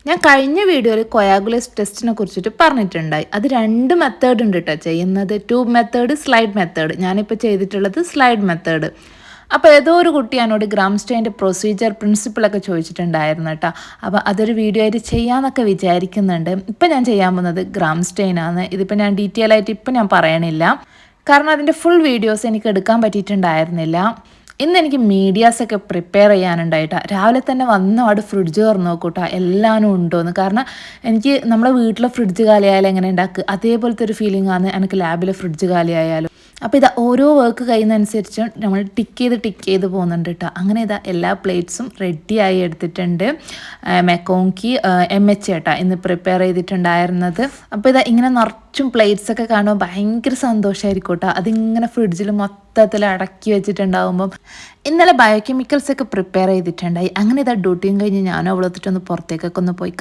ഞാൻ കഴിഞ്ഞ വീഡിയോയിൽ കൊയാഗുലേസ് ടെസ്റ്റിനെ കുറിച്ചിട്ട് പറഞ്ഞിട്ടുണ്ടായി. അത് 2 മെത്തേഡ് ഉണ്ട് കേട്ടോ ചെയ്യുന്നത്. Tube method, slide method. ഞാനിപ്പോൾ ചെയ്തിട്ടുള്ളത് സ്ലൈഡ് മെത്തേഡ്. അപ്പോൾ ഏതോ ഒരു കുട്ടി എന്നോട് ഗ്രാം സ്റ്റെയിൻ്റെ പ്രൊസീജിയർ പ്രിൻസിപ്പിളൊക്കെ ചോദിച്ചിട്ടുണ്ടായിരുന്നു കേട്ടോ. അപ്പോൾ അതൊരു വീഡിയോ ആയിട്ട് ചെയ്യാമെന്നൊക്കെ വിചാരിക്കുന്നുണ്ട്. ഇപ്പം ഞാൻ ചെയ്യാൻ പോകുന്നത് ഗ്രാം സ്റ്റെയിനാണ്. ഇതിപ്പോൾ ഞാൻ ഡീറ്റെയിൽ ആയിട്ട് ഇപ്പം ഞാൻ പറയണില്ല, കാരണം അതിൻ്റെ ഫുൾ വീഡിയോസ് എനിക്ക് എടുക്കാൻ പറ്റിയിട്ടുണ്ടായിരുന്നില്ല. ഇന്ന് എനിക്ക് മീഡിയാസൊക്കെ പ്രിപ്പയർ ചെയ്യാനുണ്ടായിട്ടാ. രാവിലെ തന്നെ വന്നപാട് ഫ്രിഡ്ജ് തുറന്ന് നോക്കൂട്ടാ എല്ലാനും ഉണ്ടോയെന്ന്. കാരണം എനിക്ക് നമ്മളെ വീട്ടിലെ ഫ്രിഡ്ജ് കാലിയായാലും എങ്ങനെ ഉണ്ടാക്കുക അതേപോലത്തെ ഒരു ഫീലിംഗ് ആണ് എനിക്ക് ലാബിലെ ഫ്രിഡ്ജ് കാലിയായാലും. അപ്പോൾ ഇതാ ഓരോ വർക്ക് കഴിയുന്നതനുസരിച്ച് നമ്മൾ ടിക്ക് ചെയ്ത് പോകുന്നുണ്ട് കേട്ടോ. അങ്ങനെ ഇതാ എല്ലാ പ്ലേറ്റ്സും റെഡിയായി എടുത്തിട്ടുണ്ട്. മെക്കോങ്കി MH കേട്ടോ ഇന്ന് പ്രിപ്പയർ ചെയ്തിട്ടുണ്ടായിരുന്നത്. അപ്പോൾ ഇതാ ഇങ്ങനെ നിറച്ചും പ്ലേറ്റ്സൊക്കെ കാണുമ്പോൾ ഭയങ്കര സന്തോഷമായിരിക്കും കേട്ടോ. അതിങ്ങനെ ഫ്രിഡ്ജിൽ മൊത്തത്തിൽ അടക്കി വെച്ചിട്ടുണ്ടാകുമ്പം ഇന്നലെ ബയോകെമിക്കൽസൊക്കെ പ്രിപ്പയർ ചെയ്തിട്ടുണ്ടായി. അങ്ങനെ ഇതാ ഡ്യൂട്ടിയും കഴിഞ്ഞ് ഞാനും അവളെത്തിട്ടൊന്ന് പുറത്തേക്കൊക്കെ ഒന്ന് പോയി